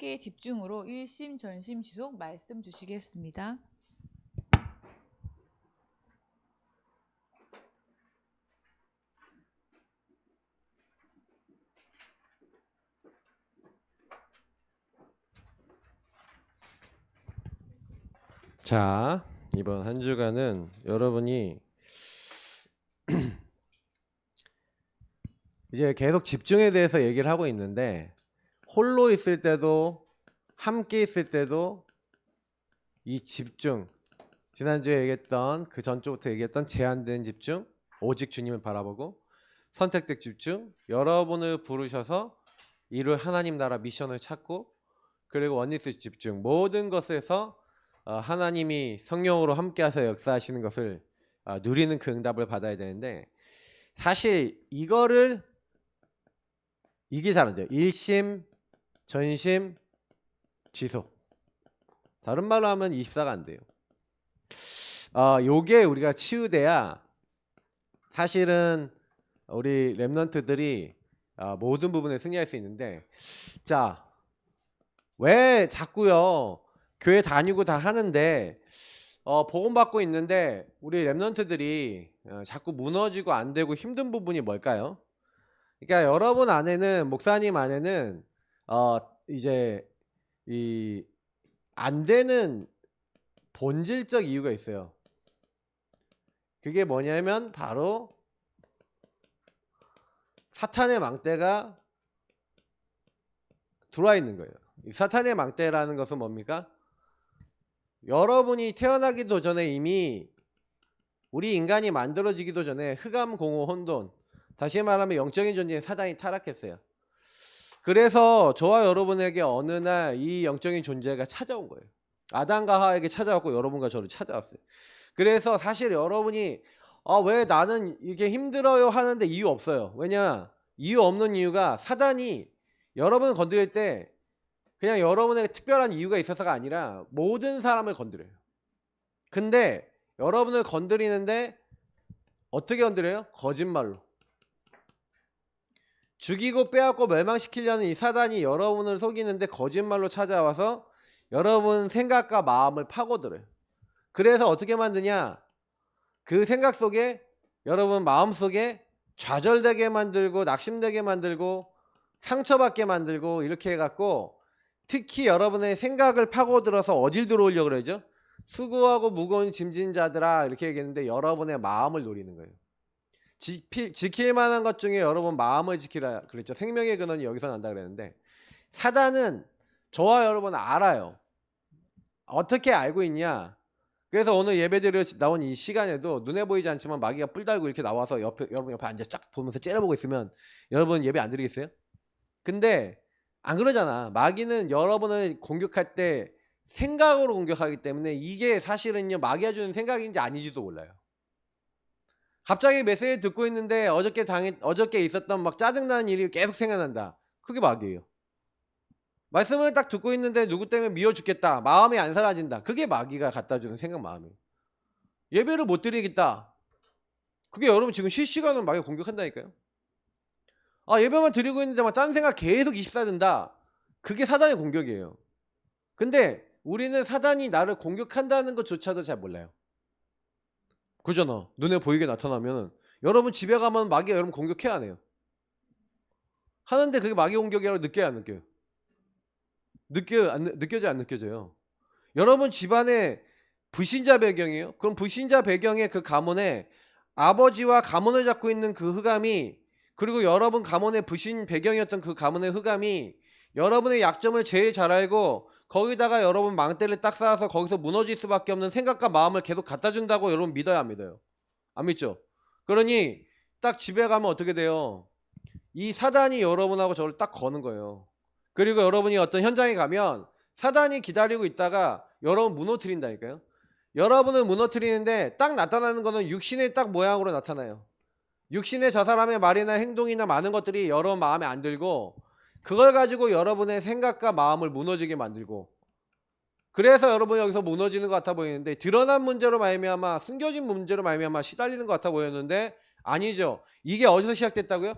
함께 집중으로 일심 전심 지속 말씀 주시겠습니다. 자, 이번 한 주간은 여러분이 이제 계속 집중에 대해서 얘기를 하고 있는데, 홀로 있을 때도 함께 있을 때도 이 집중, 지난주에 얘기했던 그 전주부터 얘기했던 제한된 집중, 오직 주님을 바라보고 선택된 집중, 여러분을 부르셔서 이룰 하나님 나라 미션을 찾고, 그리고 원리스 집중, 모든 것에서 하나님이 성령으로 함께하셔 역사하시는 것을 누리는 그 응답을 받아야 되는데, 사실 이게 잘 안 돼요. 일심, 전심, 지속. 다른 말로 하면 24가 안 돼요. 요게 우리가 치유돼야 사실은 우리 렘넌트들이 모든 부분에 승리할 수 있는데, 자, 왜 자꾸요 교회 다니고 다 하는데 복음 받고 있는데 우리 렘넌트들이 자꾸 무너지고 안 되고 힘든 부분이 뭘까요? 그러니까 여러분 안에는, 목사님 안에는 이제 이 안 되는 본질적 이유가 있어요. 그게 뭐냐면 바로 사탄의 망대가 들어와 있는 거예요. 이 사탄의 망대라는 것은 뭡니까? 여러분이 태어나기도 전에 이미 우리 인간이 만들어지기도 전에 흑암, 공허, 혼돈, 다시 말하면 영적인 존재인 사단이 타락했어요. 그래서 저와 여러분에게 어느 날 이 영적인 존재가 찾아온 거예요. 아담과 하와에게 찾아왔고 여러분과 저를 찾아왔어요. 그래서 사실 여러분이 왜 나는 이게 힘들어요 하는데 이유 없어요. 왜냐? 이유 없는 이유가 사단이 여러분을 건드릴 때 그냥 여러분에게 특별한 이유가 있어서가 아니라 모든 사람을 건드려요. 근데 여러분을 건드리는데 어떻게 건드려요? 거짓말로. 죽이고 빼앗고 멸망시키려는 이 사단이 여러분을 속이는데 거짓말로 찾아와서 여러분 생각과 마음을 파고들어요. 그래서 어떻게 만드냐? 그 생각 속에, 여러분 마음 속에 좌절되게 만들고 낙심되게 만들고 상처받게 만들고 이렇게 해갖고, 특히 여러분의 생각을 파고들어서 어딜 들어오려고 그러죠? 수고하고 무거운 짐진 자들아 이렇게 얘기했는데 여러분의 마음을 노리는 거예요. 지킬 만한 것 중에 여러분 마음을 지키라 그랬죠. 생명의 근원이 여기서 난다 그랬는데, 사단은 저와 여러분 알아요. 어떻게 알고 있냐? 그래서 오늘 예배드려 나온 이 시간에도 눈에 보이지 않지만 마귀가 뿔 달고 이렇게 나와서 여러분 옆에 앉아 쫙 보면서 째려보고 있으면 여러분 예배 안 드리겠어요? 근데 안 그러잖아. 마귀는 여러분을 공격할 때 생각으로 공격하기 때문에 이게 사실은요 마귀가 주는 생각인지 아닌지도 몰라요. 갑자기 메시지 듣고 있는데 어저께 있었던 막 짜증나는 일이 계속 생각난다. 그게 마귀예요. 말씀을 딱 듣고 있는데 누구 때문에 미워 죽겠다. 마음이 안 사라진다. 그게 마귀가 갖다 주는 생각 마음이에요. 예배를 못 드리겠다. 그게 여러분 지금 실시간으로 마귀가 공격한다니까요. 예배만 드리고 있는데 막 딴 생각 계속 24 든다. 그게 사단의 공격이에요. 근데 우리는 사단이 나를 공격한다는 것조차도 잘 몰라요. 그잖아. 눈에 보이게 나타나면 여러분 집에 가면 마귀가 여러분 공격해야 하네요. 하는데 그게 마귀 공격이라고 느껴야 안 느껴요? 느껴져 안 느껴져요? 여러분 집안에 불신자 배경이에요? 그럼 불신자 배경의 그 가문에 아버지와 가문을 잡고 있는 그 흑암이, 그리고 여러분 가문의 불신 배경이었던 그 가문의 흑암이 여러분의 약점을 제일 잘 알고 거기다가 여러분 망대를 딱 쌓아서 거기서 무너질 수밖에 없는 생각과 마음을 계속 갖다 준다고 여러분 믿어요, 안 믿어요? 안 믿죠? 그러니 딱 집에 가면 어떻게 돼요? 이 사단이 여러분하고 저를 딱 거는 거예요. 그리고 여러분이 어떤 현장에 가면 사단이 기다리고 있다가 여러분 무너뜨린다니까요. 여러분을 무너뜨리는데 딱 나타나는 거는 육신의 딱 모양으로 나타나요. 육신의 저 사람의 말이나 행동이나 많은 것들이 여러분 마음에 안 들고, 그걸 가지고 여러분의 생각과 마음을 무너지게 만들고, 그래서 여러분이 여기서 무너지는 것 같아 보이는데, 드러난 문제로 말미암아, 숨겨진 문제로 말미암아 시달리는 것 같아 보였는데 아니죠. 이게 어디서 시작됐다고요?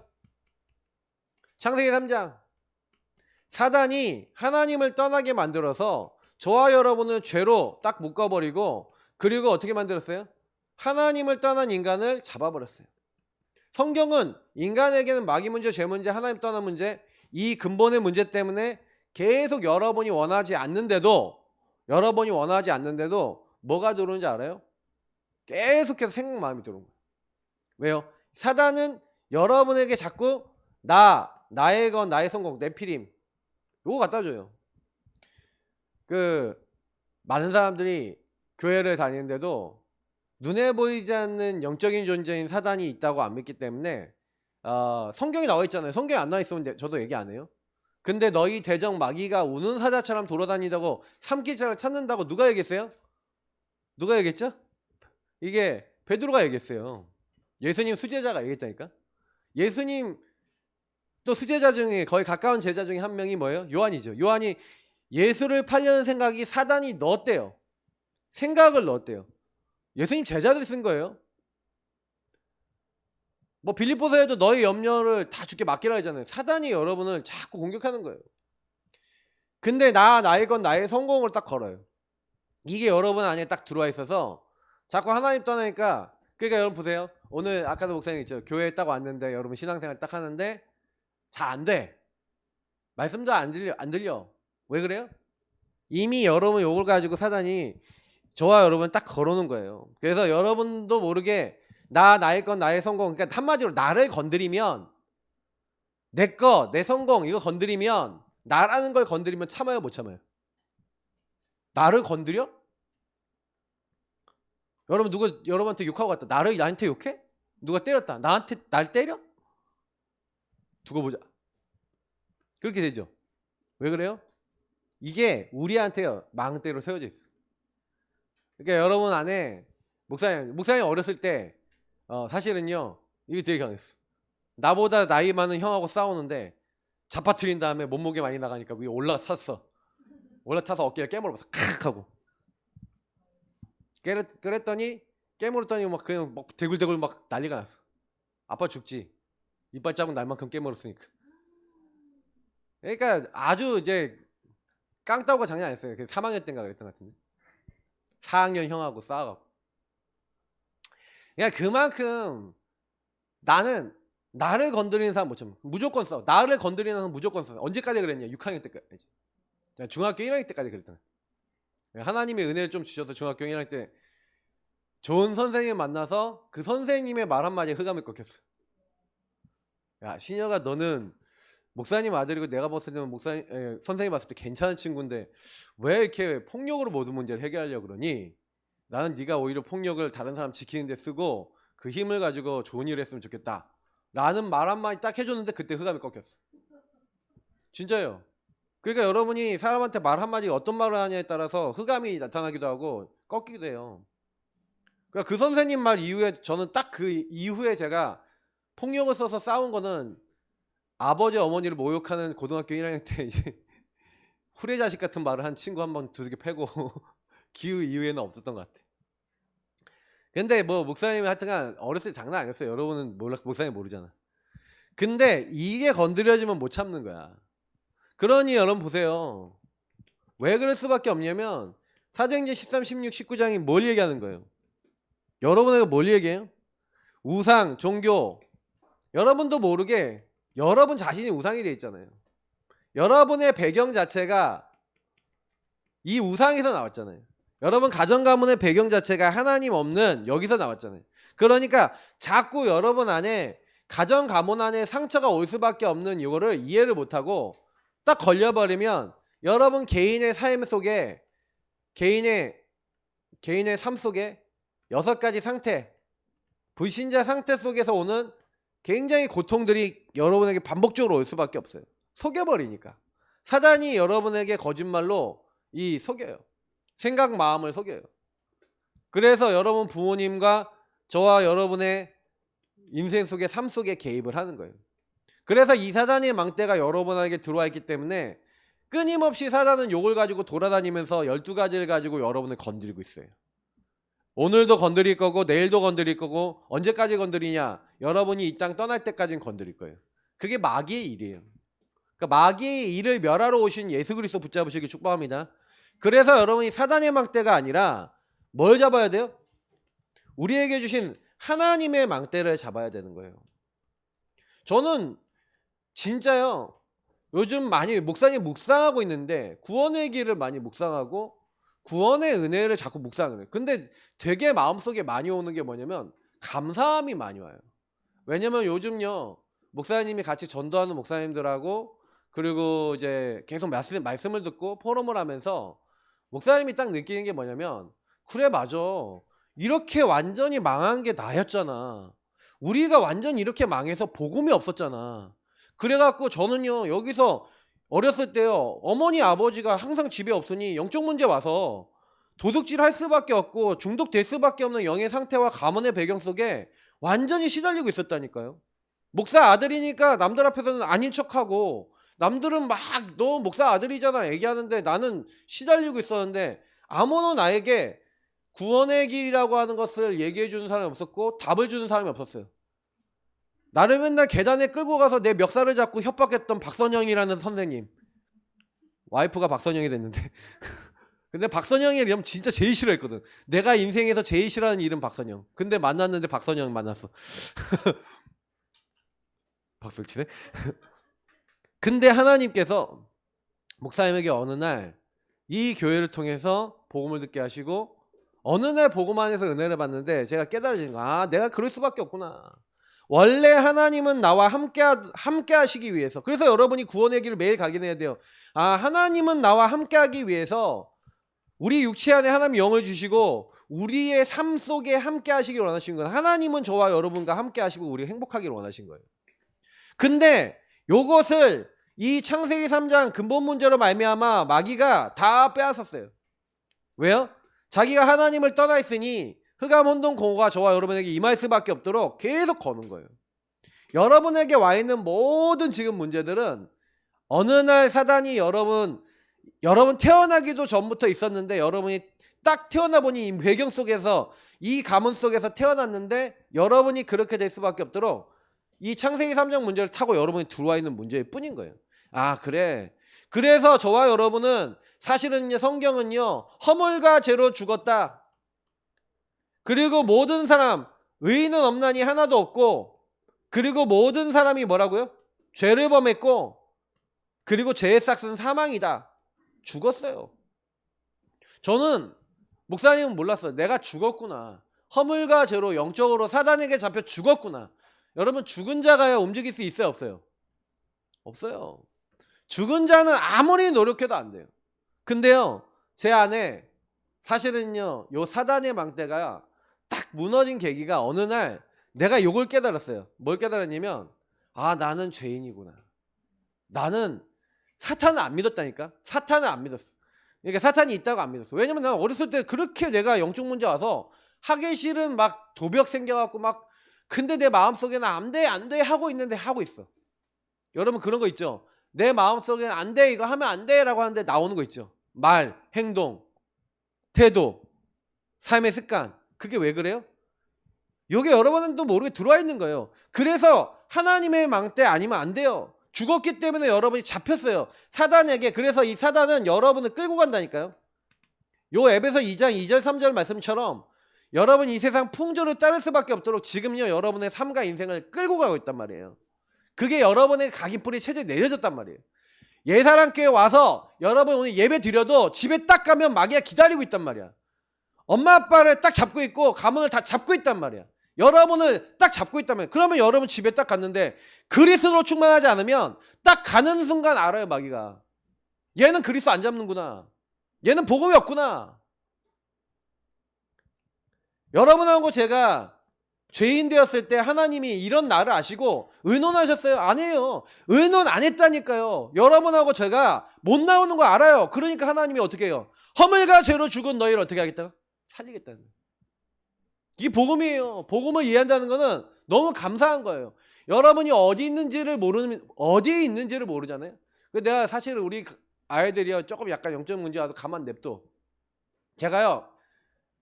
창세기 3장. 사단이 하나님을 떠나게 만들어서 저와 여러분을 죄로 딱 묶어버리고, 그리고 어떻게 만들었어요? 하나님을 떠난 인간을 잡아버렸어요. 성경은 인간에게는 마귀 문제, 죄 문제, 하나님 떠난 문제, 이 근본의 문제 때문에 계속 여러분이 원하지 않는데도 뭐가 들어오는지 알아요? 계속해서 생각, 마음이 들어오는 거예요. 왜요? 사단은 여러분에게 자꾸 나의 건, 나의 성공, 네피림 요거 갖다 줘요. 많은 사람들이 교회를 다니는데도 눈에 보이지 않는 영적인 존재인 사단이 있다고 안 믿기 때문에 성경에 나와 있잖아요. 성경에 안 나와 있으면 저도 얘기 안 해요. 근데 너희 대적 마귀가 우는 사자처럼 돌아다니다고 삼키자를 찾는다고 누가 얘기했어요? 누가 얘기했죠? 이게 베드로가 얘기했어요. 예수님 수제자가 얘기했다니까. 예수님 또 수제자 중에 거의 가까운 제자 중에 한 명이 뭐예요? 요한이죠. 요한이 예수를 팔려는 생각이 사단이 넣었대요. 생각을 넣었대요. 예수님 제자들이 쓴 거예요. 뭐 빌립보서에도 너의 염려를 다 주께 맡기라 하잖아요. 사단이 여러분을 자꾸 공격하는 거예요. 근데 나의 건 나의 성공을 딱 걸어요. 이게 여러분 안에 딱 들어와 있어서 자꾸 하나님 떠나니까. 그러니까 여러분 보세요. 오늘 아까도 목사님 있죠. 교회에 딱 왔는데 여러분 신앙생활 딱 하는데 잘 안 돼. 말씀도 안 들려. 왜 그래요? 이미 여러분 요걸 가지고 사단이 저와 여러분 딱 걸어놓은 거예요. 그래서 여러분도 모르게 나의 건 나의 성공, 그러니까 한마디로 나를 건드리면, 내 성공 이거 건드리면, 나라는 걸 건드리면 참아요, 못 참아요? 나를 건드려? 여러분 여러분한테 욕하고 갔다. 나한테 욕해? 누가 때렸다. 날 때려? 두고 보자. 그렇게 되죠. 왜 그래요? 이게 우리한테요 망대로 세워져 있어. 그러니까 여러분 안에 목사님 어렸을 때 사실은요 이게 되게 강했어. 나보다 나이 많은 형하고 싸우는데 잡아뜨린 다음에 몸무게 많이 나가니까 위에 올라타서 어깨를 깨물어봤어. 칵 하고 깨물었더니 막 그냥 막 대굴대굴 막 난리가 났어. 아빠 죽지. 이빨 자국 날 만큼 깨물었으니까. 그러니까 아주 이제 깡따구가 장난 아니었어요. 3학년 때인가 그랬던 것 같은데. 4학년 형하고 싸워갖고. 그러니까 그만큼 나는 나를 건드리는 사람 못 참아. 무조건 싸워. 나를 건드리는 사람 무조건 싸워. 언제까지 그랬냐? 6학년 때까지. 중학교 1학년 때까지 그랬던 거야. 하나님의 은혜를 좀 주셔서 중학교 1학년 때 좋은 선생님 만나서 그 선생님의 말 한마디에 흑암을 꺾였어. 야, 신혁아, 너는 목사님 아들이고 내가 봤을 때는 선생님 봤을 때 괜찮은 친구인데 왜 이렇게 폭력으로 모든 문제를 해결하려고 그러니? 나는 네가 오히려 폭력을 다른 사람 지키는 데 쓰고 그 힘을 가지고 좋은 일을 했으면 좋겠다 라는 말 한마디 딱 해줬는데 그때 흑암이 꺾였어. 진짜요. 그러니까 여러분이 사람한테 말 한마디 어떤 말을 하냐에 따라서 흑암이 나타나기도 하고 꺾이기도 해요. 그러니까 그 선생님 말 이후에 저는 딱 그 이후에 제가 폭력을 써서 싸운 거는 아버지 어머니를 모욕하는 고등학교 1학년 때 이제 후레 자식 같은 말을 한 친구 한 번 두들겨 패고 기후 이후에는 없었던 것 같아. 근데 뭐 목사님이 하여튼간 어렸을 때 장난 아니었어요. 여러분은 목사님 모르잖아. 근데 이게 건드려지면 못 참는 거야. 그러니 여러분 보세요. 왜 그럴 수밖에 없냐면 사도행전 13, 16, 19장이 뭘 얘기하는 거예요? 여러분에게 뭘 얘기해요? 우상, 종교. 여러분도 모르게 여러분 자신이 우상이 돼 있잖아요. 여러분의 배경 자체가 이 우상에서 나왔잖아요. 여러분 가정 가문의 배경 자체가 하나님 없는 여기서 나왔잖아요. 그러니까 자꾸 여러분 안에 가정 가문 안에 상처가 올 수밖에 없는 이거를 이해를 못하고 딱 걸려버리면 여러분 개인의 삶 속에 개인의 삶 속에 6가지 상태, 불신자 상태 속에서 오는 굉장히 고통들이 여러분에게 반복적으로 올 수밖에 없어요. 속여버리니까. 사단이 여러분에게 거짓말로 속여요. 생각 마음을 속여요. 그래서 여러분 부모님과 저와 여러분의 인생 속에 삶 속에 개입을 하는 거예요. 그래서 이 사단의 망대가 여러분에게 들어와 있기 때문에 끊임없이 사단은 욕을 가지고 돌아다니면서 12가지를 가지고 여러분을 건드리고 있어요. 오늘도 건드릴 거고 내일도 건드릴 거고 언제까지 건드리냐? 여러분이 이 땅 떠날 때까지는 건드릴 거예요. 그게 마귀의 일이에요. 그러니까 마귀의 일을 멸하러 오신 예수 그리스도 붙잡으시길 축복합니다. 그래서 여러분이 사단의 망대가 아니라 뭘 잡아야 돼요? 우리에게 주신 하나님의 망대를 잡아야 되는 거예요. 저는 진짜요, 요즘 많이 목사님 묵상하고 있는데 구원의 길을 많이 묵상하고 구원의 은혜를 자꾸 묵상을 해요. 근데 되게 마음속에 많이 오는 게 뭐냐면 감사함이 많이 와요. 왜냐면 요즘요, 목사님이 같이 전도하는 목사님들하고 그리고 이제 계속 말씀을 듣고 포럼을 하면서 목사님이 딱 느끼는 게 뭐냐면, 그래 맞아, 이렇게 완전히 망한 게 나였잖아. 우리가 완전히 이렇게 망해서 복음이 없었잖아. 그래갖고 저는요, 여기서 어렸을 때요, 어머니 아버지가 항상 집에 없으니 영적 문제 와서 도둑질 할 수밖에 없고 중독될 수밖에 없는 영의 상태와 가문의 배경 속에 완전히 시달리고 있었다니까요. 목사 아들이니까 남들 앞에서는 아닌 척하고, 남들은 막 너 목사 아들이잖아 얘기하는데 나는 시달리고 있었는데 아무도 나에게 구원의 길이라고 하는 것을 얘기해 주는 사람이 없었고 답을 주는 사람이 없었어요. 나를 맨날 계단에 끌고 가서 내 멱살을 잡고 협박했던 박선영이라는 선생님. 와이프가 박선영이 됐는데 근데 박선영의 이름 진짜 제일 싫어했거든. 내가 인생에서 제일 싫어하는 이름 박선영. 근데 만났는데 박선영 만났어. 박수를 치네. 근데 하나님께서 목사님에게 어느 날 이 교회를 통해서 복음을 듣게 하시고 어느 날 복음 안에서 은혜를 받는데 제가 깨달아지는 거야. 아, 내가 그럴 수밖에 없구나. 원래 하나님은 나와 함께 하시기 위해서, 그래서 여러분이 구원의 길을 매일 가긴 해야 돼요. 아, 하나님은 나와 함께 하기 위해서 우리 육체 안에 하나님 영을 주시고 우리의 삶 속에 함께 하시길 원하신 거예요. 하나님은 저와 여러분과 함께 하시고 우리 행복하기를 원하신 거예요. 근데 요것을 이 창세기 3장 근본 문제로 말미암아 마귀가 다 빼앗았어요. 왜요? 자기가 하나님을 떠나 있으니 흑암 혼돈 공허가 저와 여러분에게 임할 수밖에 없도록 계속 거는 거예요. 여러분에게 와 있는 모든 지금 문제들은 어느 날 사단이 여러분 태어나기도 전부터 있었는데, 여러분이 딱 태어나 보니 이 배경 속에서 이 가문 속에서 태어났는데 여러분이 그렇게 될 수밖에 없도록 이 창세기 3장 문제를 타고 여러분이 들어와 있는 문제일 뿐인 거예요. 아, 그래. 그래서 저와 여러분은 사실은요, 성경은요, 허물과 죄로 죽었다. 그리고 모든 사람, 의인은 없나니 하나도 없고, 그리고 모든 사람이 뭐라고요? 죄를 범했고, 그리고 죄의 싹은 사망이다. 죽었어요. 저는 목사님은 몰랐어요. 내가 죽었구나. 허물과 죄로 영적으로 사단에게 잡혀 죽었구나. 여러분, 죽은 자가요 움직일 수 있어요 없어요? 없어요. 죽은 자는 아무리 노력해도 안 돼요. 근데요, 제 안에 사실은요, 요 사단의 망대가 딱 무너진 계기가 어느 날 내가 요걸 깨달았어요. 뭘 깨달았냐면, 아, 나는 죄인이구나. 나는 사탄을 안 믿었다니까. 사탄을 안 믿었어. 그러니까 사탄이 있다고 안 믿었어. 왜냐면 난 어렸을 때 그렇게 내가 영적 문제 와서 하기 싫은 막 도벽 생겨갖고 막, 근데 내 마음속에는 안 돼 하고 있는데 하고 있어. 여러분 그런 거 있죠? 내 마음속에는 안 돼, 이거 하면 안 돼 라고 하는데 나오는 거 있죠? 말, 행동, 태도, 삶의 습관. 그게 왜 그래요? 이게 여러분도 모르게 들어와 있는 거예요. 그래서 하나님의 망대 아니면 안 돼요. 죽었기 때문에 여러분이 잡혔어요, 사단에게. 그래서 이 사단은 여러분을 끌고 간다니까요. 요 에베소 2장 2절 3절 말씀처럼 여러분이 이 세상 풍조를 따를 수밖에 없도록 지금요 여러분의 삶과 인생을 끌고 가고 있단 말이에요. 그게 여러분의 각인뿌리 체제에 내려졌단 말이에요. 예사랑교회 와서 여러분 오늘 예배 드려도 집에 딱 가면 마귀가 기다리고 있단 말이야. 엄마 아빠를 딱 잡고 있고 가문을 다 잡고 있단 말이야. 여러분을 딱 잡고 있단 말이야. 그러면 여러분 집에 딱 갔는데 그리스도로 충만하지 않으면 딱 가는 순간 알아요, 마귀가. 얘는 그리스도 안 잡는구나. 얘는 복음이 없구나. 여러분하고 제가 죄인 되었을 때 하나님이 이런 나를 아시고 의논하셨어요? 아니에요. 의논 안 했다니까요. 여러분하고 제가 못 나오는 거 알아요. 그러니까 하나님이 어떻게 해요? 허물과 죄로 죽은 너희를 어떻게 하겠다? 살리겠다는 거예요. 이게 복음이에요. 복음을 이해한다는 거는 너무 감사한 거예요. 여러분이 어디에 있는지를 모르잖아요. 내가 사실 우리 아이들이요 조금 약간 영적 문제 와도 가만 냅둬. 제가요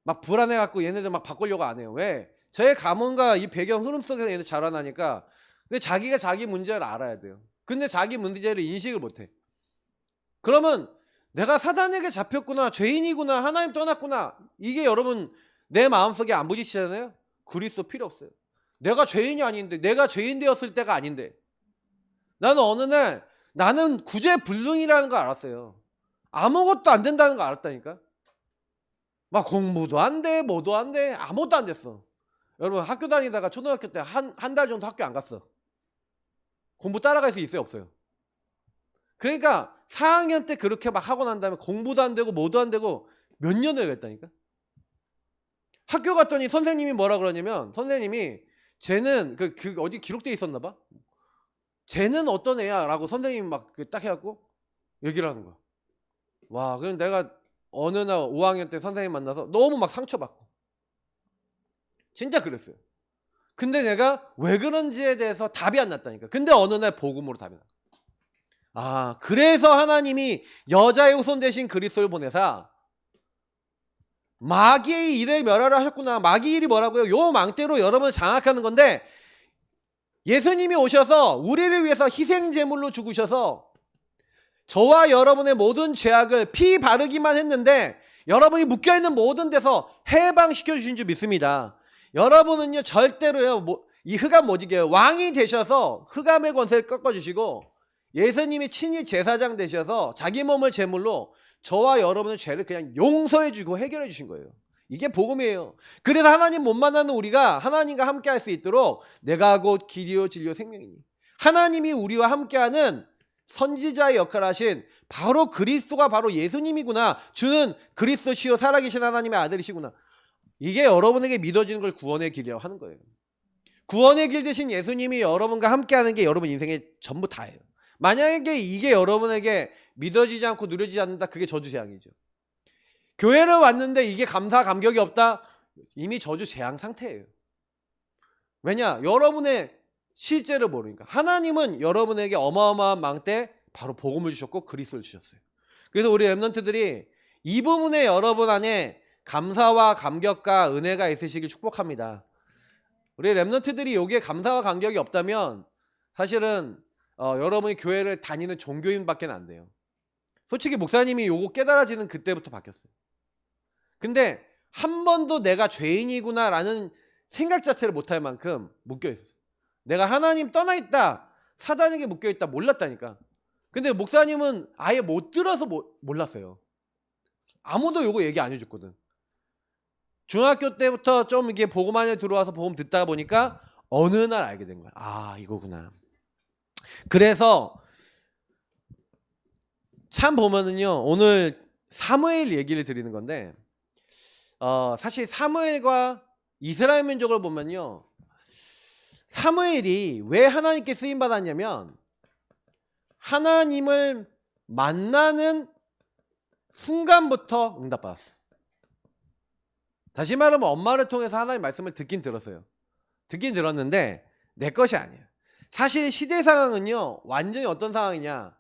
막 불안해갖고 얘네들 막 바꾸려고 안 해요. 왜? 저의 가문과 이 배경 흐름 속에서 얘네들 자라나니까. 근데 자기가 자기 문제를 알아야 돼요. 근데 자기 문제를 인식을 못해. 그러면 내가 사단에게 잡혔구나, 죄인이구나, 하나님 떠났구나, 이게 여러분 내 마음속에 안 부딪히잖아요. 그리스도 필요 없어요. 내가 죄인이 아닌데, 내가 죄인 되었을 때가 아닌데, 나는 어느 날 나는 구제불능이라는 걸 알았어요. 아무것도 안 된다는 걸 알았다니까. 막 공부도 안 돼, 뭐도 안 돼, 아무것도 안 됐어. 여러분 학교 다니다가 초등학교 때 한 달 정도 학교 안 갔어. 공부 따라갈 수 있어요, 없어요? 그러니까 4학년 때 그렇게 막 하고 난 다음에 공부도 안 되고 뭐도 안 되고 몇 년을 했다니까. 학교 갔더니 선생님이 뭐라 그러냐면, 선생님이 쟤는 그 어디 기록돼 있었나 봐. 쟤는 어떤 애야 라고 선생님이 막 딱 해갖고 얘기를 하는 거야. 와, 그럼 내가 어느 날 5학년 때 선생님 만나서 너무 막 상처받고, 진짜 그랬어요. 근데 내가 왜 그런지에 대해서 답이 안 났다니까. 근데 어느 날 복음으로 답이 나. 아, 그래서 하나님이 여자의 후손 대신 그리스도를 보내사 마귀의 일을 멸하라 하셨구나. 마귀의 일이 뭐라고요? 요 망대로 여러분을 장악하는 건데, 예수님이 오셔서 우리를 위해서 희생 제물로 죽으셔서 저와 여러분의 모든 죄악을 피 바르기만 했는데 여러분이 묶여있는 모든 데서 해방시켜 주신 줄 믿습니다. 여러분은요 절대로요 이 흑암 못 이겨요. 왕이 되셔서 흑암의 권세를 꺾어주시고, 예수님이 친히 제사장 되셔서 자기 몸을 제물로 저와 여러분의 죄를 그냥 용서해 주고 해결해 주신 거예요. 이게 복음이에요. 그래서 하나님 못 만나는 우리가 하나님과 함께 할 수 있도록 내가 곧 길이요 진리요 생명이니, 하나님이 우리와 함께하는 선지자의 역할을 하신 바로 그리스도가 바로 예수님이구나. 주는 그리스도시요 살아계신 하나님의 아들이시구나. 이게 여러분에게 믿어지는 걸 구원의 길이라고 하는 거예요. 구원의 길 대신 예수님이 여러분과 함께하는 게 여러분 인생의 전부 다예요. 만약에 이게 여러분에게 믿어지지 않고 누려지지 않는다, 그게 저주재앙이죠. 교회를 왔는데 이게 감사 감격이 없다, 이미 저주재앙 상태예요. 왜냐? 여러분의 실제를 모르니까. 하나님은 여러분에게 어마어마한 망대 바로 복음을 주셨고 그리스도를 주셨어요. 그래서 우리 렘넌트들이 이 부분에 여러분 안에 감사와 감격과 은혜가 있으시길 축복합니다. 우리 렘넌트들이 여기에 감사와 감격이 없다면 사실은 여러분이 교회를 다니는 종교인밖에 안 돼요. 솔직히 목사님이 요거 깨달아지는 그때부터 바뀌었어요. 근데 한 번도 내가 죄인이구나 라는 생각 자체를 못할 만큼 묶여있었어요. 내가 하나님 떠나있다, 사단에게 묶여있다 몰랐다니까. 근데 목사님은 아예 못 들어서 몰랐어요. 아무도 요거 얘기 안 해줬거든. 중학교 때부터 좀 이게 복음안에 들어와서 복음 듣다 보니까 어느 날 알게 된 거야. 아, 이거구나. 그래서 참 보면은요, 오늘 사무엘 얘기를 드리는 건데, 사실 사무엘과 이스라엘 민족을 보면요, 사무엘이 왜 하나님께 쓰임 받았냐면 하나님을 만나는 순간부터 응답받았어요. 다시 말하면 엄마를 통해서 하나님의 말씀을 듣긴 들었어요. 듣긴 들었는데 내 것이 아니에요. 사실 시대 상황은요 완전히 어떤 상황이냐,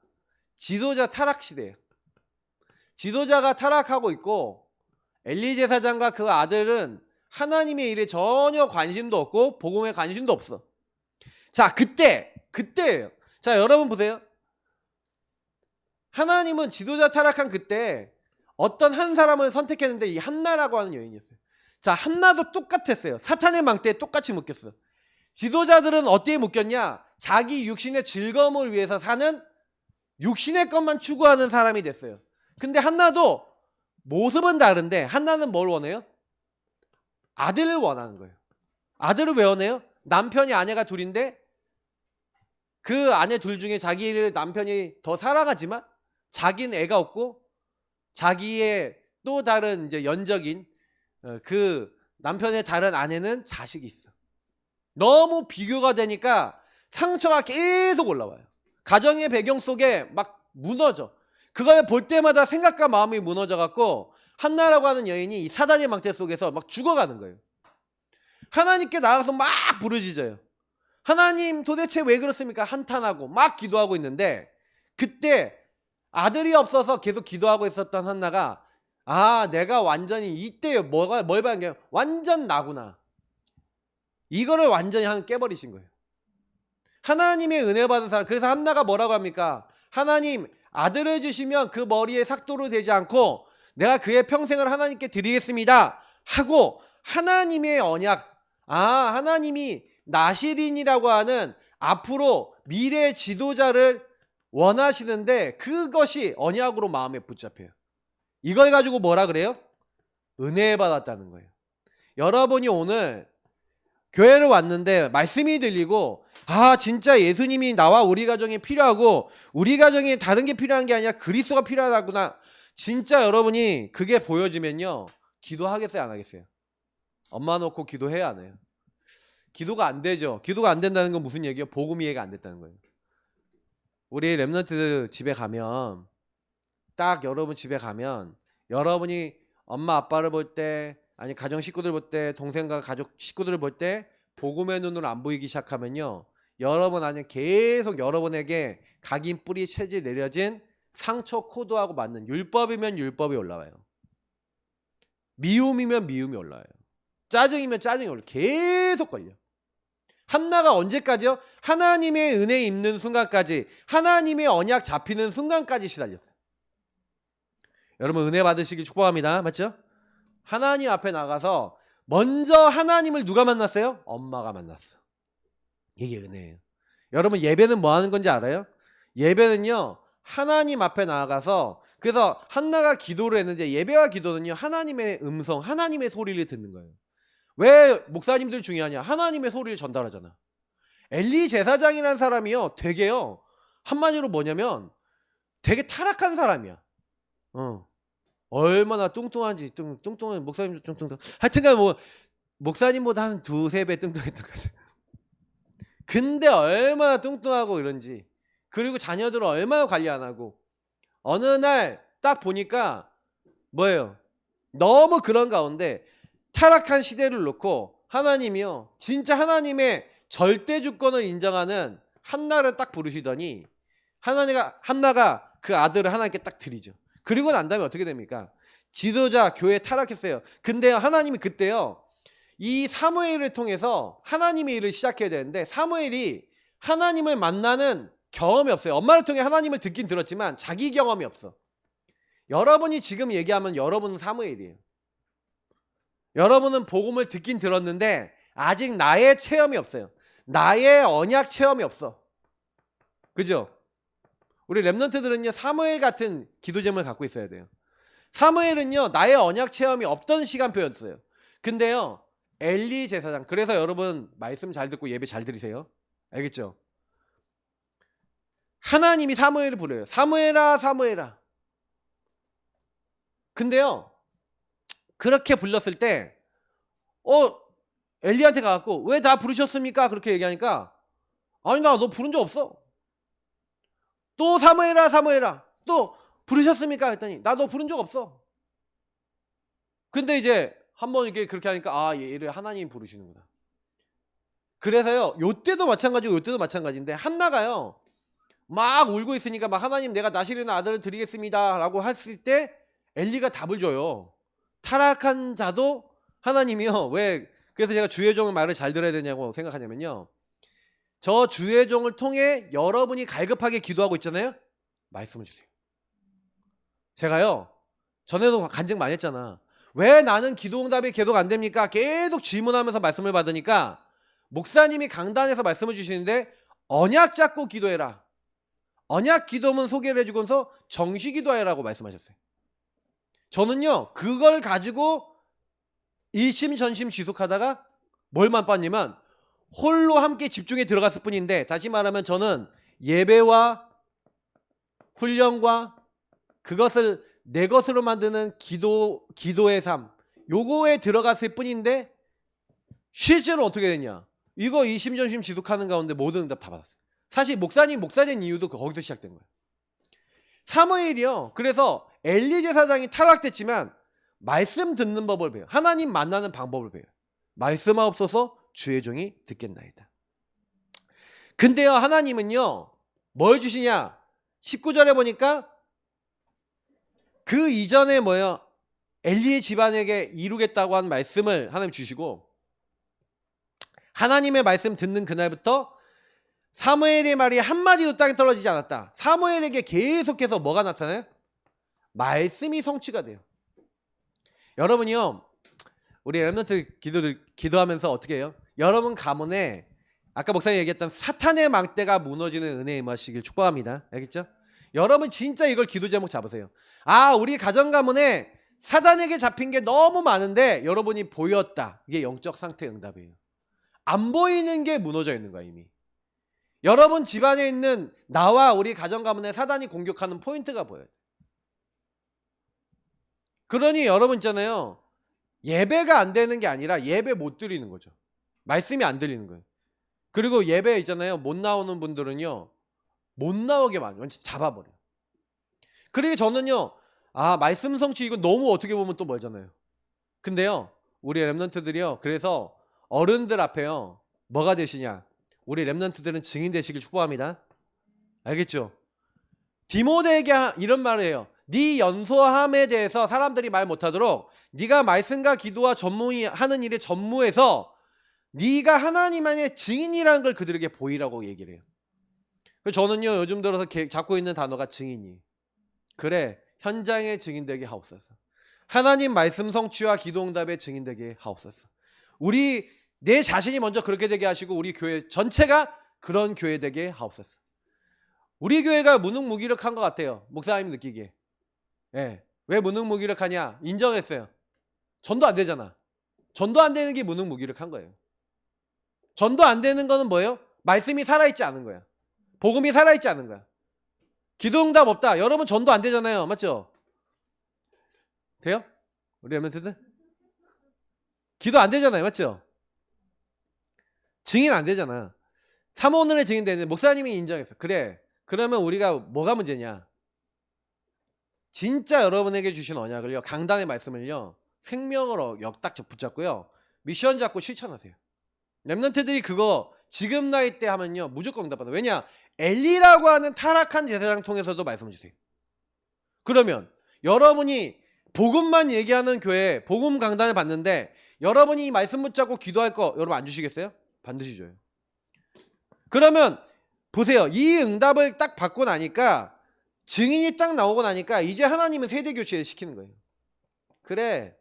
지도자 타락 시대예요. 지도자가 타락하고 있고 엘리 제사장과 그 아들은 하나님의 일에 전혀 관심도 없고 복음에 관심도 없어. 자, 그때예요. 자, 여러분 보세요. 하나님은 지도자 타락한 그때 어떤 한 사람을 선택했는데 이 한나라고 하는 여인이었어요. 자, 한나도 똑같았어요. 사탄의 망대에 똑같이 묶였어. 지도자들은 어디에 묶였냐? 자기 육신의 즐거움을 위해서 사는, 육신의 것만 추구하는 사람이 됐어요. 근데 한나도 모습은 다른데 한나는 뭘 원해요? 아들을 원하는 거예요. 아들을 왜 원해요? 남편이 아내가 둘인데 그 아내 둘 중에 자기를 남편이 더 사랑하지만 자기는 애가 없고 자기의 또 다른 이제 연적인 그 남편의 다른 아내는 자식이 있어. 너무 비교가 되니까 상처가 계속 올라와요. 가정의 배경 속에 막 무너져. 그걸 볼 때마다 생각과 마음이 무너져 갖고 한나라고 하는 여인이 이 사단의 망대 속에서 막 죽어가는 거예요. 하나님께 나가서 막 부르짖어요. 하나님 도대체 왜 그렇습니까? 한탄하고 막 기도하고 있는데, 그때 아들이 없어서 계속 기도하고 있었던 한나가, 아, 내가 완전히 이때 뭘 받은 게 완전 나구나, 이거를 완전히 깨버리신 거예요. 하나님의 은혜 받은 사람. 그래서 한나가 뭐라고 합니까? 하나님 아들을 주시면 그 머리에 삭도로 되지 않고 내가 그의 평생을 하나님께 드리겠습니다 하고 하나님의 언약, 하나님이 나시린이라고 하는 앞으로 미래 지도자를 원하시는데 그것이 언약으로 마음에 붙잡혀요. 이걸 가지고 뭐라 그래요? 은혜 받았다는 거예요. 여러분이 오늘 교회를 왔는데 말씀이 들리고 진짜 예수님이 나와 우리 가정에 필요하고 우리 가정에 다른 게 필요한 게 아니라 그리스도가 필요하구나. 진짜 여러분이 그게 보여지면요. 기도하겠어요? 안 하겠어요? 엄마 놓고 기도해야 안 해요? 기도가 안 되죠. 기도가 안 된다는 건 무슨 얘기예요? 복음 이해가 안 됐다는 거예요. 우리 랩런트 집에 가면 딱 여러분 집에 가면 여러분이 엄마 아빠를 볼 때 아니 가정 식구들 볼 때 동생과 가족 식구들을 볼 때 복음의 눈으로 안 보이기 시작하면요. 여러분 안에 계속 여러분에게 각인 뿌리 체질 내려진 상처 코드하고 맞는 율법이면 율법이 올라와요. 미움이면 미움이 올라와요. 짜증이면 짜증이 올라와요. 계속 걸려. 한나가 언제까지요? 하나님의 은혜 입는 순간까지 하나님의 언약 잡히는 순간까지 시달렸어요. 여러분 은혜 받으시길 축복합니다. 맞죠? 하나님 앞에 나가서 먼저 하나님을 누가 만났어요? 엄마가 만났어. 이게 은혜예요. 여러분 예배는 뭐 하는 건지 알아요? 예배는요 하나님 앞에 나가서 그래서 한나가 기도를 했는데 예배와 기도는요 하나님의 음성, 하나님의 소리를 듣는 거예요. 왜 목사님들 중요하냐? 하나님의 소리를 전달하잖아. 엘리 제사장이라는 사람이요 되게요 한마디로 뭐냐면 되게 타락한 사람이야. 얼마나 뚱뚱한지 뚱뚱한 목사님도 뚱뚱 하여튼간 뭐 목사님보다 한 두세 배 뚱뚱했던 것 같아요. 근데 얼마나 뚱뚱하고 이런지 그리고 자녀들을 얼마나 관리 안 하고 어느 날 딱 보니까 뭐예요? 너무 그런 가운데 타락한 시대를 놓고 하나님이요 진짜 하나님의 절대 주권을 인정하는 한나를 딱 부르시더니 한나가 그 아들을 하나님께 딱 드리죠. 그리고 난 다음에 어떻게 됩니까? 지도자 교회 타락했어요. 근데 하나님이 그때요 이 사무엘을 통해서 하나님의 일을 시작해야 되는데 사무엘이 하나님을 만나는 경험이 없어요. 엄마를 통해 하나님을 듣긴 들었지만 자기 경험이 없어. 여러분이 지금 얘기하면 여러분은 사무엘이에요. 여러분은 복음을 듣긴 들었는데 아직 나의 체험이 없어요. 나의 언약 체험이 없어. 그죠? 우리 랩런트들은요 사무엘 같은 기도 제목을 갖고 있어야 돼요. 사무엘은요 나의 언약 체험이 없던 시간표였어요. 근데요 엘리 제사장, 그래서 여러분 말씀 잘 듣고 예배 잘 드리세요. 알겠죠? 하나님이 사무엘을 부르요. 사무엘아 사무엘아. 근데요 그렇게 불렀을 때 엘리한테 가갖고 왜 나 부르셨습니까? 그렇게 얘기하니까 아니 나 너 부른 적 없어. 또 사무엘아 사무엘아 또 부르셨습니까? 했더니 나 너 부른 적 없어. 근데 이제 한번 이렇게 그렇게 하니까 얘를 하나님이 부르시는구나. 그래서요 요때도 마찬가지고 요때도 마찬가지인데 한나가요 막 울고 있으니까 막 하나님 내가 나시리는 아들을 드리겠습니다 라고 했을 때 엘리가 답을 줘요. 타락한 자도 하나님이요 왜 그래서 제가 주의 종의 말을 잘 들어야 되냐고 생각하냐면요 저 주의 종을 통해 여러분이 갈급하게 기도하고 있잖아요. 말씀을 주세요. 제가요 전에도 간증 많이 했잖아. 왜 나는 기도응답이 계속 안 됩니까? 계속 질문하면서 말씀을 받으니까 목사님이 강단에서 말씀을 주시는데 언약 잡고 기도해라. 언약 기도문 소개를 해주면서 정시 기도해라고 말씀하셨어요. 저는요 그걸 가지고 일심전심 지속하다가 뭘만 봤냐면 홀로 함께 집중해 들어갔을 뿐인데 다시 말하면 저는 예배와 훈련과 그것을 내 것으로 만드는 기도의 삶 요거에 들어갔을 뿐인데 실제로 어떻게 됐냐? 이거 일심전심 지속하는 가운데 모든 응답 다 받았어요. 사실 목사 된 이유도 거기서 시작된 거예요. 사무엘이요 그래서 엘리 제사장이 타락됐지만 말씀 듣는 법을 배워요. 하나님 만나는 방법을 배워요. 말씀하옵소서 주의 종이 듣겠나이다. 근데요 하나님은요 뭘 주시냐? 19절에 보니까 그 이전에 뭐예요? 엘리의 집안에게 이루겠다고 한 말씀을 하나님 주시고 하나님의 말씀 듣는 그날부터 사무엘의 말이 한마디도 땅에 떨어지지 않았다. 사무엘에게 계속해서 뭐가 나타나요? 말씀이 성취가 돼요. 여러분이요, 우리 렘넌트 기도하면서 어떻게 해요? 여러분 가문에 아까 목사님 얘기했던 사탄의 망대가 무너지는 은혜에 임하시길 축복합니다. 알겠죠? 여러분 진짜 이걸 기도 제목 잡으세요. 아, 우리 가정 가문에 사단에게 잡힌 게 너무 많은데 여러분이 보였다. 이게 영적 상태 응답이에요. 안 보이는 게 무너져 있는 거야 이미. 여러분 집안에 있는 나와 우리 가정 가문에 사단이 공격하는 포인트가 보여요. 그러니 여러분 있잖아요. 예배가 안 되는 게 아니라 예배 못 드리는 거죠. 말씀이 안 들리는 거예요. 그리고 예배 있잖아요. 못 나오는 분들은요. 못 나오게 완전 잡아버려요. 그러니까 저는요. 아, 말씀 성취 이거 너무 어떻게 보면 또 멀잖아요. 근데요. 우리 렘넌트들이요. 그래서 어른들 앞에요. 뭐가 되시냐? 우리 렘넌트들은 증인 되시길 축복합니다. 알겠죠? 디모데에게 이런 말을 해요. 네 연소함에 대해서 사람들이 말 못하도록 네가 말씀과 기도와 하는 일에 전무해서 네가 하나님 안의 증인이라는 걸 그들에게 보이라고 얘기를 해요. 그래서 저는요 요즘 들어서 잡고 있는 단어가 증인이에요. 그래, 현장의 증인 되게 하옵소서. 하나님 말씀 성취와 기도 응답의 증인 되게 하옵소서. 내 자신이 먼저 그렇게 되게 하시고 우리 교회 전체가 그런 교회 되게 하옵소서. 우리 교회가 무능무기력한 것 같아요. 목사님이 느끼기에. 예. 왜 무능무기력하냐? 인정했어요. 전도 안 되잖아. 전도 안 되는 게 무능무기력한 거예요. 전도 안 되는 거는 뭐예요? 말씀이 살아있지 않은 거야. 복음이 살아있지 않은 거야. 기도응답 없다. 여러분 전도 안 되잖아요. 맞죠? 돼요? 우리 렘넌트들? 기도 안 되잖아요. 맞죠? 증인 안 되잖아. 사모늘의 증인 되는데 목사님이 인정했어. 그래. 그러면 우리가 뭐가 문제냐? 진짜 여러분에게 주신 언약을요. 강단의 말씀을요. 생명으로 딱 붙잡고요. 미션 잡고 실천하세요. 렘넌트들이 그거 지금 나이 때 하면요. 무조건 응답받아. 왜냐? 엘리라고 하는 타락한 제사장 통해서도 말씀을 주세요. 그러면 여러분이 복음만 얘기하는 교회 복음 강단을 받는데 여러분이 이 말씀 붙잡고 기도할 거 여러분 안 주시겠어요? 반드시 줘요. 그러면 보세요. 이 응답을 딱 받고 나니까 증인이 딱 나오고 나니까 이제 하나님은 세대 교체를 시키는 거예요. 그래.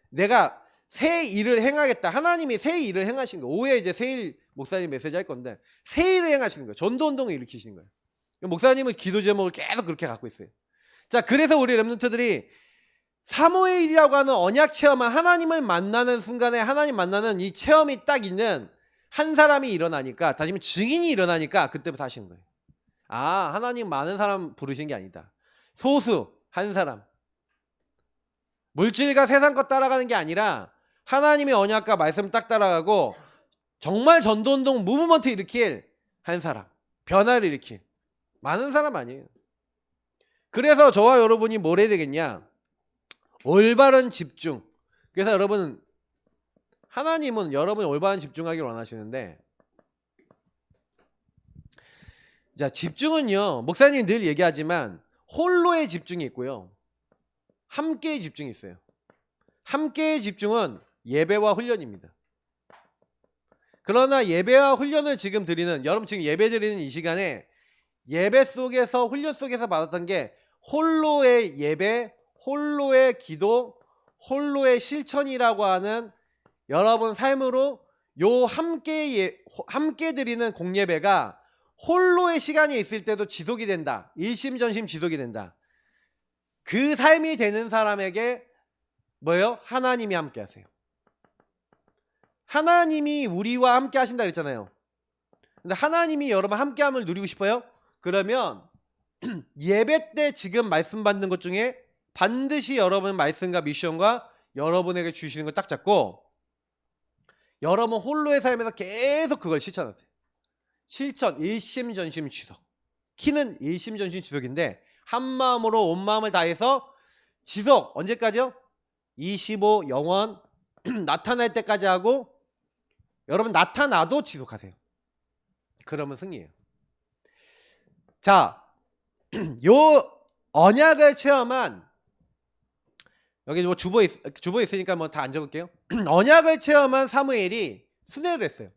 내가 새 일을 행하겠다. 하나님이 새 일을 행하신 거예요. 오후에 이제 새일 목사님 메시지 할 건데 새 일을 행하시는 거예요. 전도운동을 일으키시는 거예요. 목사님은 기도 제목을 계속 그렇게 갖고 있어요. 자, 그래서 우리 렘넌트들이 사무엘이라고 하는 언약 체험한 하나님을 만나는 순간에 하나님 만나는 이 체험이 딱 있는 한 사람이 일어나니까 다시 증인이 일어나니까 그때부터 하시는 거예요. 아, 하나님 많은 사람 부르신 게 아니다. 소수 한 사람. 물질과 세상 것 따라가는 게 아니라 하나님의 언약과 말씀 딱 따라가고 정말 전도운동 무브먼트 일으킬 한 사람. 변화를 일으킬 많은 사람 아니에요. 그래서 저와 여러분이 뭘 해야 되겠냐? 올바른 집중. 그래서 여러분 하나님은 여러분이 올바른 집중하기를 원하시는데 자, 집중은요. 목사님이 늘 얘기하지만 홀로의 집중이 있고요. 함께의 집중이 있어요. 함께의 집중은 예배와 훈련입니다. 그러나 예배와 훈련을 지금 드리는 여러분 지금 예배 드리는 이 시간에 예배 속에서 훈련 속에서 받았던 게 홀로의 예배, 홀로의 기도, 홀로의 실천이라고 하는 여러분 삶으로 요 함께 드리는 공예배가 홀로의 시간이 있을 때도 지속이 된다. 일심전심 지속이 된다. 그 삶이 되는 사람에게 뭐예요? 하나님이 함께 하세요. 하나님이 우리와 함께 하신다 그랬잖아요. 근데 하나님이 여러분 함께함을 누리고 싶어요? 그러면 예배 때 지금 말씀 받는 것 중에 반드시 여러분 말씀과 미션과 여러분에게 주시는 걸 딱 잡고 여러분 홀로의 삶에서 계속 그걸 실천하세요. 실천, 일심전심 지속. 키는 일심전심 지속인데 한 마음으로 온 마음을 다해서 지속 언제까지요? 25 영원 나타날 때까지 하고 여러분 나타나도 지속하세요. 그러면 승리예요. 자, 요 언약을 체험한 여기 뭐 주보 있으니까 뭐 다 안 적을게요. 언약을 체험한 사무엘이 순회를 했어요.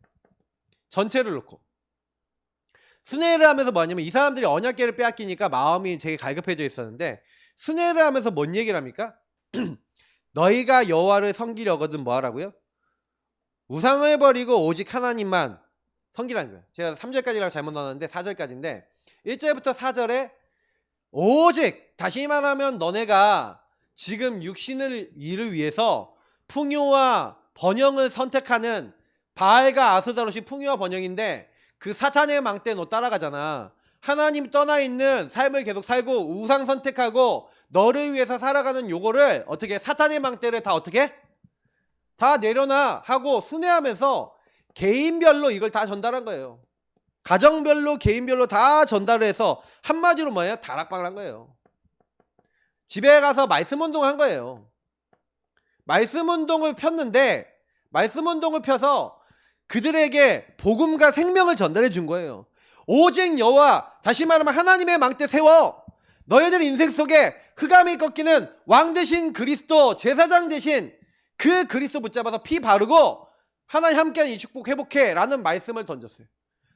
전체를 놓고 순회를 하면서 뭐냐면 이 사람들이 언약궤를 빼앗기니까 마음이 되게 갈급해져 있었는데 순회를 하면서 뭔 얘기를 합니까? 너희가 여호와를 섬기려거든 뭐 하라고요? 우상을 버리고 오직 하나님만 섬기라는 거예요. 제가 3절까지라고 잘못 넣었는데 4절까지인데 1절부터 4절에 오직 다시 말하면 너네가 지금 육신을 일을 위해서 풍요와 번영을 선택하는 바알과 아스다롯이 풍요와 번영인데 그 사탄의 망대 너 따라가잖아. 하나님 떠나 있는 삶을 계속 살고 우상 선택하고 너를 위해서 살아가는 요거를 어떻게 사탄의 망대를 다 어떻게 다 내려놔 하고 순회하면서 개인별로 이걸 다 전달한 거예요. 가정별로 개인별로 다 전달을 해서 한마디로 뭐예요? 다락방을 한 거예요. 집에 가서 말씀 운동한 거예요. 말씀 운동을 폈는데 말씀 운동을 펴서 그들에게 복음과 생명을 전달해 준 거예요. 오직 여호와, 다시 말하면 하나님의 망대 세워. 너희들 인생 속에 흑암이 꺾이는 왕 대신 그리스도, 제사장 대신 그 그리스도 붙잡아서 피 바르고 하나님 함께하는 이 축복 회복해 라는 말씀을 던졌어요.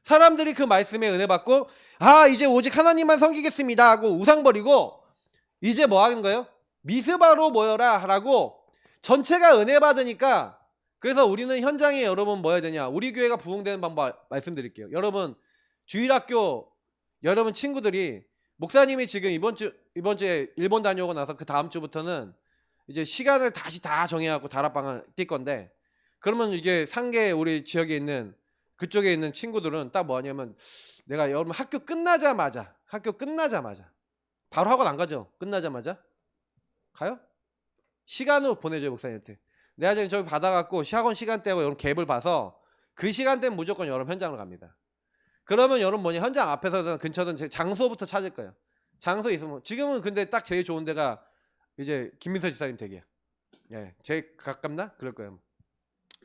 사람들이 그 말씀에 은혜 받고 이제 오직 하나님만 섬기겠습니다 하고 우상 버리고 이제 뭐 하는 거예요? 미스바로 모여라 하라고 전체가 은혜 받으니까. 그래서 우리는 현장에 여러분 뭐 해야 되냐, 우리 교회가 부흥되는 방법 말씀드릴게요. 여러분 주일학교 여러분 친구들이 목사님이 지금 이번 주에 일본 다녀오고 나서 그 다음 주부터는 이제 시간을 다시 다 정해갖고 다락방을 뛸 건데, 그러면 이게 상계 우리 지역에 있는 그쪽에 있는 친구들은 딱 뭐 하냐면 내가 여러분 학교 끝나자마자 바로 학원 안 가죠? 끝나자마자 가요? 시간으로 보내줘요 목사님한테. 내가 지금 저기 받아갖고 학원 시간대하고 여러분 갭을 봐서 그 시간대는 무조건 여러분 현장으로 갑니다. 그러면 여러분 뭐냐, 현장 앞에서든 근처든 장소부터 찾을 거예요. 장소 있으면 지금은 근데 딱 제일 좋은 데가 이제 김민서 집사님 댁이야. 예, 제일 가깝나? 그럴 거예요.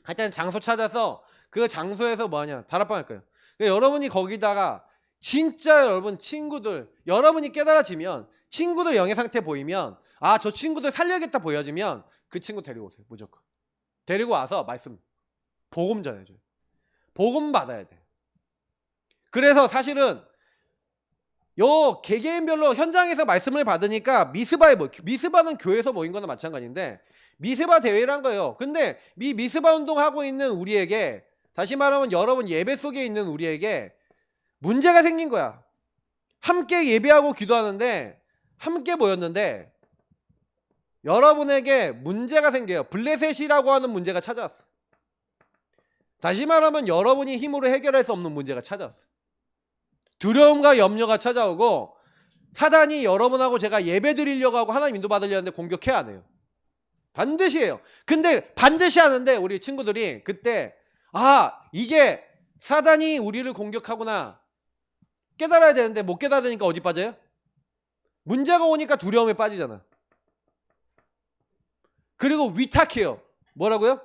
하여튼 장소 찾아서 그 장소에서 뭐하냐, 다락방 할 거예요. 그러니까 여러분이 거기다가 진짜 여러분 친구들, 여러분이 깨달아지면 친구들 영의 상태 보이면 저 친구들 살려야겠다 보여지면 그 친구 데리고 오세요. 무조건 데리고 와서 말씀 복음 전해줘요. 복음 받아야 돼. 그래서 사실은 요 개개인별로 현장에서 말씀을 받으니까 미스바는 교회에서 모인 거나 마찬가지인데 미스바 대회란 거예요. 근데 미스바 운동하고 있는 우리에게, 다시 말하면 여러분 예배 속에 있는 우리에게 문제가 생긴 거야. 함께 예배하고 기도하는데 함께 모였는데 여러분에게 문제가 생겨요. 블레셋이라고 하는 문제가 찾아왔어. 다시 말하면 여러분이 힘으로 해결할 수 없는 문제가 찾아왔어. 두려움과 염려가 찾아오고 사단이 여러분하고 제가 예배 드리려고 하고 하나님 인도 받으려 하는데 공격해 안 해요. 반드시 해요. 근데 반드시 하는데 우리 친구들이 그때 이게 사단이 우리를 공격하구나 깨달아야 되는데 못 깨달으니까 어디 빠져요? 문제가 오니까 두려움에 빠지잖아. 그리고 위탁해요. 뭐라고요?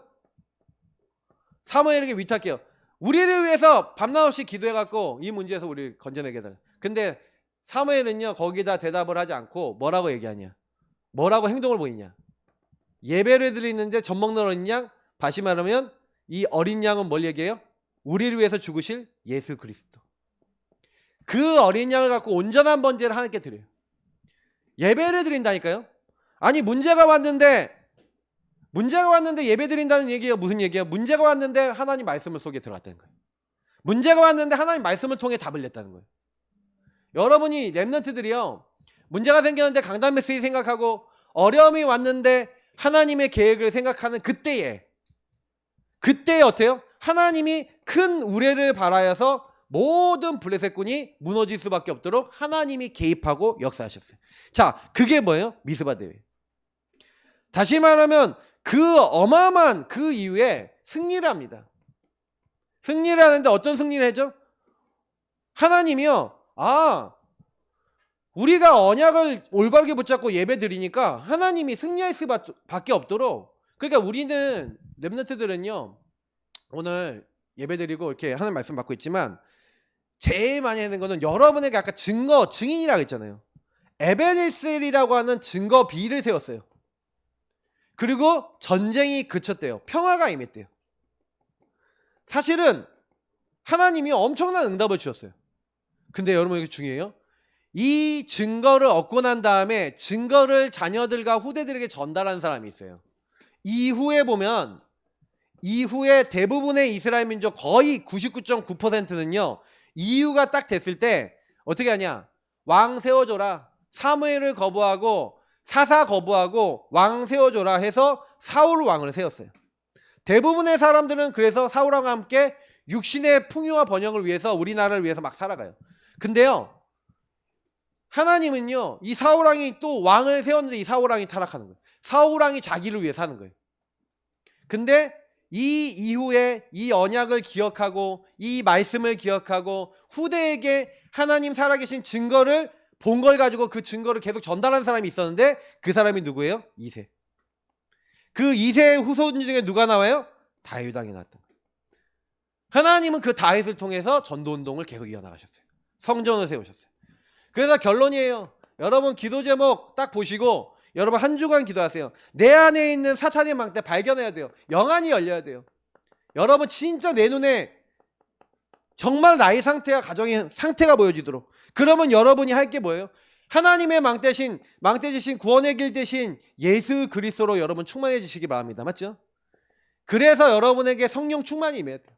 사무엘에게 위탁해요. 우리를 위해서 밤낮 없이 기도해갖고 이 문제에서 우리를 건져내게 해달라. 근데 사무엘은요 거기다 대답을 하지 않고 뭐라고 얘기하냐, 뭐라고 행동을 보이냐, 예배를 드리는데 젖 먹는 어린 양, 다시 말하면 이 어린 양은 뭘 얘기해요? 우리를 위해서 죽으실 예수 그리스도. 그 어린 양을 갖고 온전한 번제를 하나님께 드려요. 예배를 드린다니까요. 아니 문제가 왔는데 예배 드린다는 얘기가 무슨 얘기예요? 문제가 왔는데 하나님 말씀을 속에 들어갔다는 거예요. 문제가 왔는데 하나님 말씀을 통해 답을 냈다는 거예요. 여러분이 렘넌트들이요, 문제가 생겼는데 강단 메시지 생각하고 어려움이 왔는데 하나님의 계획을 생각하는 그때에 어때요? 하나님이 큰 우레를 발하여서 모든 블레셋군이 무너질 수밖에 없도록 하나님이 개입하고 역사하셨어요. 자, 그게 뭐예요? 미스바 대회. 다시 말하면 그 어마어마한 그 이후에 승리를 합니다. 승리를 하는데 어떤 승리를 하죠? 하나님이요, 우리가 언약을 올바르게 붙잡고 예배 드리니까 하나님이 승리할 수밖에 없도록. 그러니까 우리는 렘넌트들은요 오늘 예배 드리고 이렇게 하나님 말씀 받고 있지만 제일 많이 하는 거는 여러분에게 아까 증인이라고 했잖아요. 에베네셀이라고 하는 증거 비를 세웠어요. 그리고 전쟁이 그쳤대요. 평화가 임했대요. 사실은 하나님이 엄청난 응답을 주셨어요. 근데 여러분 이게 중요해요. 이 증거를 얻고 난 다음에 증거를 자녀들과 후대들에게 전달하는 사람이 있어요. 이후에 보면 이후에 대부분의 이스라엘 민족 거의 99.9%는요. 이유가 딱 됐을 때 어떻게 하냐? 왕 세워줘라. 사무엘을 거부하고 사사 거부하고 왕 세워줘라 해서 사울 왕을 세웠어요. 대부분의 사람들은 그래서 사울왕과 함께 육신의 풍요와 번영을 위해서 우리나라를 위해서 막 살아가요. 근데요. 하나님은요. 이 사울왕이 또 왕을 세웠는데 이 사울왕이 타락하는 거예요. 사울왕이 자기를 위해 사는 거예요. 근데 이 이후에 이 언약을 기억하고 이 말씀을 기억하고 후대에게 하나님 살아계신 증거를 본 걸 가지고 그 증거를 계속 전달하는 사람이 있었는데 그 사람이 누구예요? 이세. 그 이세의 후손 중에 누가 나와요? 다윗왕이 나왔던 거예요. 하나님은 그 다윗을 통해서 전도운동을 계속 이어나가셨어요. 성전을 세우셨어요. 그래서 결론이에요. 여러분 기도 제목 딱 보시고 여러분 한 주간 기도하세요. 내 안에 있는 사탄의 망대 발견해야 돼요. 영안이 열려야 돼요. 여러분 진짜 내 눈에 정말 나의 상태와 가정의 상태가 보여지도록. 그러면 여러분이 할 게 뭐예요? 하나님의 망대지신 구원의 길 대신 예수 그리스도로 여러분 충만해지시기 바랍니다. 맞죠? 그래서 여러분에게 성령 충만이 임해야 돼요.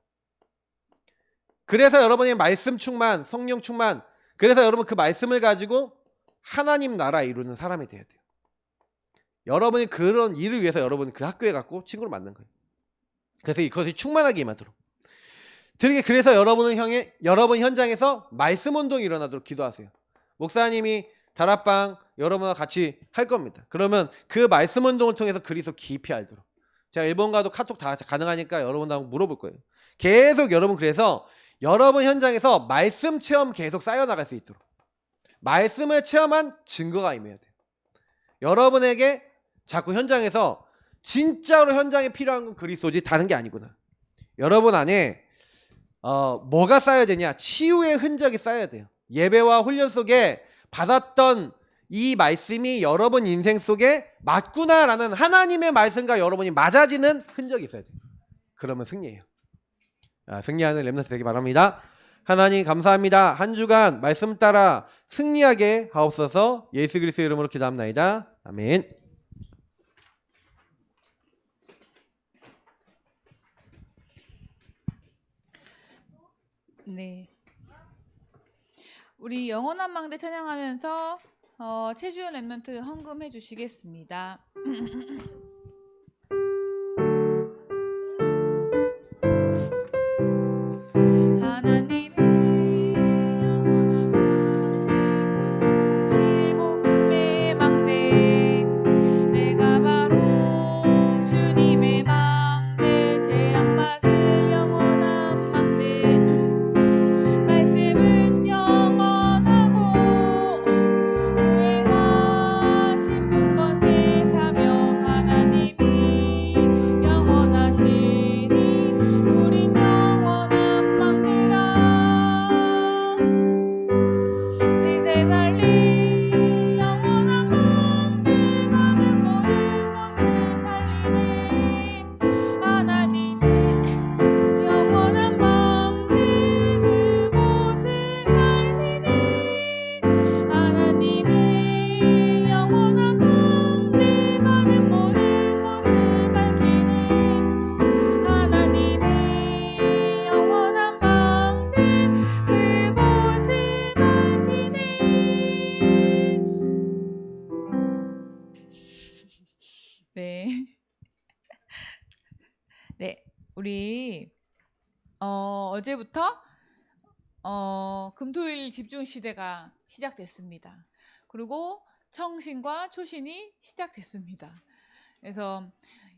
그래서 여러분의 말씀 충만, 성령 충만. 그래서 여러분 그 말씀을 가지고 하나님 나라 이루는 사람이 돼야 돼요. 여러분이 그런 일을 위해서 여러분 그 학교에 갔고 친구를 만난 거예요. 그래서 이것이 충만하게 임하도록. 그래서 여러분 현장에서 말씀 운동이 일어나도록 기도하세요. 목사님이 다락방 여러분과 같이 할 겁니다. 그러면 그 말씀 운동을 통해서 그리스도 깊이 알도록. 제가 일본 가도 카톡 다 가능하니까 여러분하고 물어볼 거예요. 계속 여러분 그래서 여러분 현장에서 말씀 체험 계속 쌓여나갈 수 있도록. 말씀을 체험한 증거가 임해야 돼요. 여러분에게 자꾸 현장에서 진짜로 현장에 필요한 건 그리스도지 다른 게 아니구나. 여러분 안에 뭐가 쌓여야 되냐? 치유의 흔적이 쌓여야 돼요. 예배와 훈련 속에 받았던 이 말씀이 여러분 인생 속에 맞구나라는 하나님의 말씀과 여러분이 맞아지는 흔적이 있어야 돼요. 그러면 승리예요. 승리하는 렘넌트 되기 바랍니다. 하나님 감사합니다. 한 주간 말씀 따라 승리하게 하옵소서. 예수 그리스도의 이름으로 기도합나이다. 아멘. 네. 우리 영원한 망대 찬양하면서 최주연 랩런트 헌금해 주시겠습니다. 네. 네. 우리 어제부터 금토일 집중 시대가 시작됐습니다. 그리고 청신과 초신이 시작됐습니다. 그래서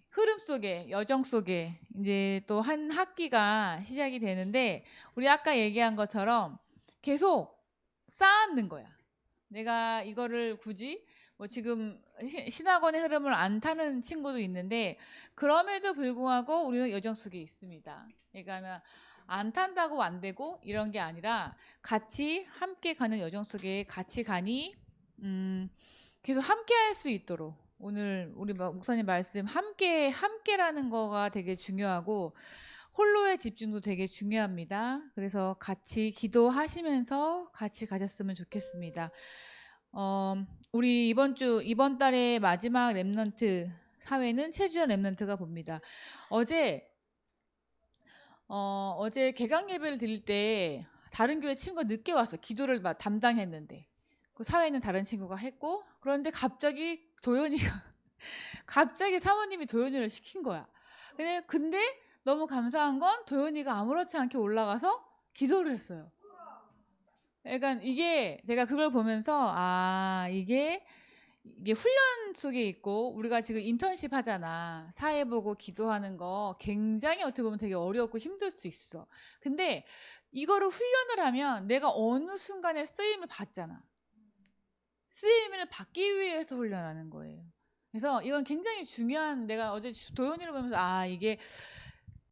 흐름 속에, 여정 속에 이제 또 한 학기가 시작이 되는데 우리 아까 얘기한 것처럼 계속 쌓는 거야. 내가 이거를 굳이 뭐 지금 신학원의 흐름을 안 타는 친구도 있는데 그럼에도 불구하고 우리는 여정 속에 있습니다. 그러니까 안 탄다고 안 되고 이런 게 아니라 같이 함께 가는 여정 속에 같이 가니 계속 함께 할 수 있도록 오늘 우리 목사님 말씀 함께라는 거가 되게 중요하고 홀로의 집중도 되게 중요합니다. 그래서 같이 기도하시면서 같이 가셨으면 좋겠습니다. 우리 이번 달의 마지막 렘넌트 사회는 최주연 렘넌트가 봅니다. 어제 개강 예배를 드릴 때 다른 교회 친구가 늦게 왔어. 기도를 담당했는데 그 사회는 다른 친구가 했고, 그런데 갑자기 갑자기 사모님이 도연이를 시킨 거야. 근데 너무 감사한 건 도연이가 아무렇지 않게 올라가서 기도를 했어요. 그러니까 이게 제가 그걸 보면서 이게 훈련 속에 있고, 우리가 지금 인턴십 하잖아. 사회 보고 기도하는 거 굉장히 어떻게 보면 되게 어렵고 힘들 수 있어. 근데 이거를 훈련을 하면 내가 어느 순간에 쓰임을 받잖아. 쓰임을 받기 위해서 훈련하는 거예요. 그래서 이건 굉장히 중요한, 내가 어제 도연이를 보면서 이게